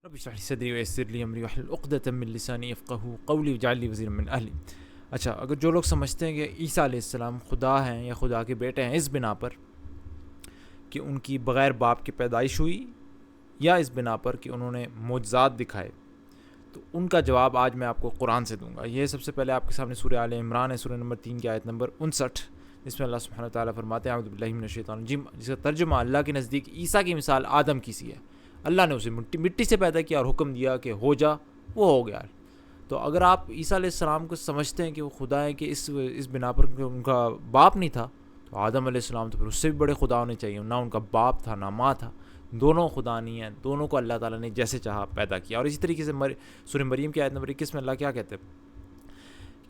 رب اشرح لي صدری ویسر لی امری واحلل عقدۃ من لسانی یفقہوا قولی واجعل لی وزیرا من اہلی۔ اچھا، اگر جو لوگ سمجھتے ہیں کہ عیسیٰ علیہ السلام خدا ہیں یا خدا کے بیٹے ہیں اس بنا پر کہ ان کی بغیر باپ کی پیدائش ہوئی، یا اس بنا پر کہ انہوں نے معجزات دکھائے، تو ان کا جواب آج میں آپ کو قرآن سے دوں گا۔ یہ سب سے پہلے آپ کے سامنے سورہ آل عمران ہے، سورہ نمبر 3 کی آیت نمبر 59، جس میں اللہ سبحانہ وتعالیٰ فرماتے ہیں اعوذ باللہ من الشیطان الرجیم، جس کا ترجمہ اللہ کے نزدیک عیسیٰ کی مثال آدم کی سی ہے۔ اللہ نے اسے مٹی سے پیدا کیا اور حکم دیا کہ ہو جا، وہ ہو گیا۔ تو اگر آپ عیسیٰ علیہ السلام کو سمجھتے ہیں کہ وہ خدا ہیں کہ اس بنا پر کہ ان کا باپ نہیں تھا، تو آدم علیہ السلام تو پھر اس سے بھی بڑے خدا ہونے چاہیے، نہ ان کا باپ تھا نہ ماں تھا، دونوں خدا نہیں ہیں، دونوں کو اللہ تعالیٰ نے جیسے چاہا پیدا کیا۔ اور اسی طریقے سے سورہ مریم کی آیت نمبر 21 میں اللہ کیا کہتے ہیں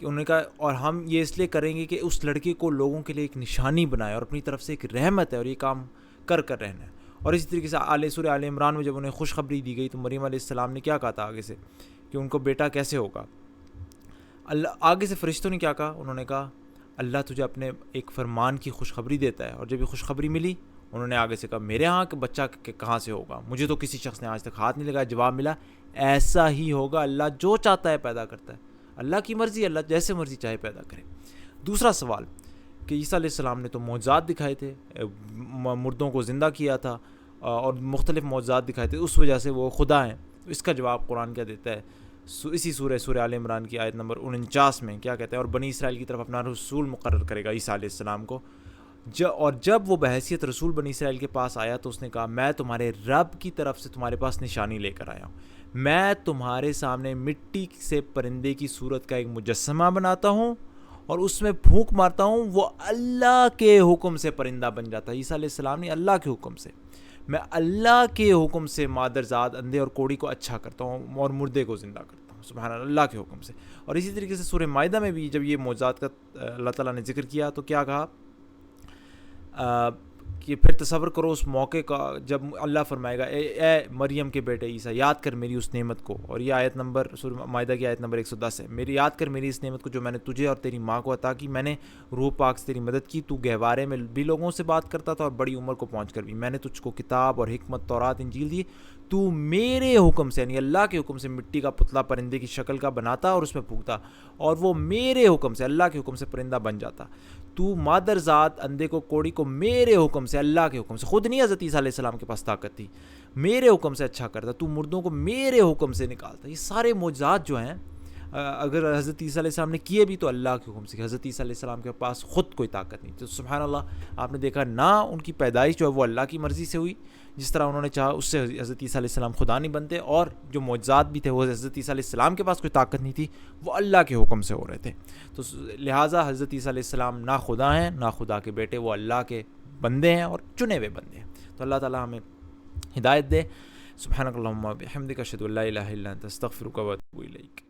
کہ انہوں نے کہا اور ہم یہ اس لیے کریں گے کہ اس لڑکے کو لوگوں کے لیے ایک نشانی بنائے اور اپنی طرف سے ایک رحمت ہے اور یہ کام کر رہنا ہے۔ اور اسی طریقے سے سورہ آل عمران میں جب انہیں خوشخبری دی گئی تو مریم علیہ السلام نے کیا کہا تھا آگے سے کہ ان کو بیٹا کیسے ہوگا؟ آگے سے فرشتوں نے کیا کہا؟ انہوں نے کہا اللہ تجھے اپنے ایک فرمان کی خوشخبری دیتا ہے، اور جب یہ خوشخبری ملی انہوں نے آگے سے کہا میرے ہاں کہ بچہ کہاں سے ہوگا؟ مجھے تو کسی شخص نے آج تک ہاتھ نہیں لگایا۔ جواب ملا ایسا ہی ہوگا، اللہ جو چاہتا ہے پیدا کرتا ہے، اللہ کی مرضی، اللہ جیسے مرضی چاہے پیدا کرے۔ دوسرا سوال کہ عیسیٰ علیہ السلام نے تو معجزات دکھائے تھے، مردوں کو زندہ کیا تھا اور مختلف معجزات دکھائے تھے، اس وجہ سے وہ خدا ہیں۔ اس کا جواب قرآن کیا دیتا ہے؟ اسی سورہ آل عمران کی آیت نمبر 49 میں کیا کہتے ہیں؟ اور بنی اسرائیل کی طرف اپنا رسول مقرر کرے گا عیسیٰ علیہ السلام کو، اور جب وہ بحیثیت رسول بنی اسرائیل کے پاس آیا تو اس نے کہا میں تمہارے رب کی طرف سے تمہارے پاس نشانی لے کر آیا ہوں، میں تمہارے سامنے مٹی سے پرندے کی صورت کا ایک مجسمہ بناتا ہوں اور اس میں پھونک مارتا ہوں، وہ اللہ کے حکم سے پرندہ بن جاتا ہے۔ عیسیٰ علیہ السلام نے اللہ کے حکم سے، میں اللہ کے حکم سے مادرزاد اندھے اور کوڑی کو اچھا کرتا ہوں اور مردے کو زندہ کرتا ہوں، سبحان اللہ کے حکم سے۔ اور اسی طریقے سے سورہ مائدہ میں بھی جب یہ معجزات کا اللہ تعالیٰ نے ذکر کیا تو کیا کہا کہ پھر تصور کرو اس موقع کا جب اللہ فرمائے گا اے مریم کے بیٹے عیسیٰ، یاد کر میری اس نعمت کو، اور یہ آیت نمبر سورہ مائدہ کی آیت نمبر 110 ہے، میری یاد کر میری اس نعمت کو جو میں نے تجھے اور تیری ماں کو عطا کی، میں نے روح پاک سے تیری مدد کی، تو گہوارے میں بھی لوگوں سے بات کرتا تھا اور بڑی عمر کو پہنچ کر بھی، میں نے تجھ کو کتاب اور حکمت تورات انجیل دی، تو میرے حکم سے یعنی اللہ کے حکم سے مٹی کا پتلا پرندے کی شکل کا بناتا اور اس میں پھونکتا، اور وہ میرے حکم سے اللہ کے حکم سے پرندہ بن جاتا، تو مادر ذات اندھے کو کوڑی کو میرے حکم سے اللہ کے حکم سے، خود نہیں حضرت عیسیٰ علیہ السلام کے پاس طاقت تھی، میرے حکم سے اچھا کرتا، تو مردوں کو میرے حکم سے نکالتا۔ یہ سارے معجزات جو ہیں اگر حضرت عیسیٰ علیہ السلام نے کیے بھی تو اللہ کے حکم سے، حضرت عیسیٰ علیہ السلام کے پاس خود کوئی طاقت نہیں، تو سبحان اللہ آپ نے دیکھا نہ ان کی پیدائش جو ہے وہ اللہ کی مرضی سے ہوئی، جس طرح انہوں نے چاہا اس سے حضرت عیسیٰ علیہ السلام خدا نہیں بنتے، اور جو معجزات بھی تھے وہ حضرت عیسیٰ علیہ السلام کے پاس کوئی طاقت نہیں تھی، وہ اللہ کے حکم سے ہو رہے تھے۔ تو لہٰذا حضرت عیسیٰ علیہ السلام نہ خدا ہیں نہ خدا کے بیٹے، وہ اللہ کے بندے ہیں اور چنے ہوئے بندے ہیں۔ تو اللہ تعالیٰ ہمیں ہدایت دے۔ سبحانک اللہم و بحمدک اشہد ان لا الہ الا انت استغفرک و اتوب الیک۔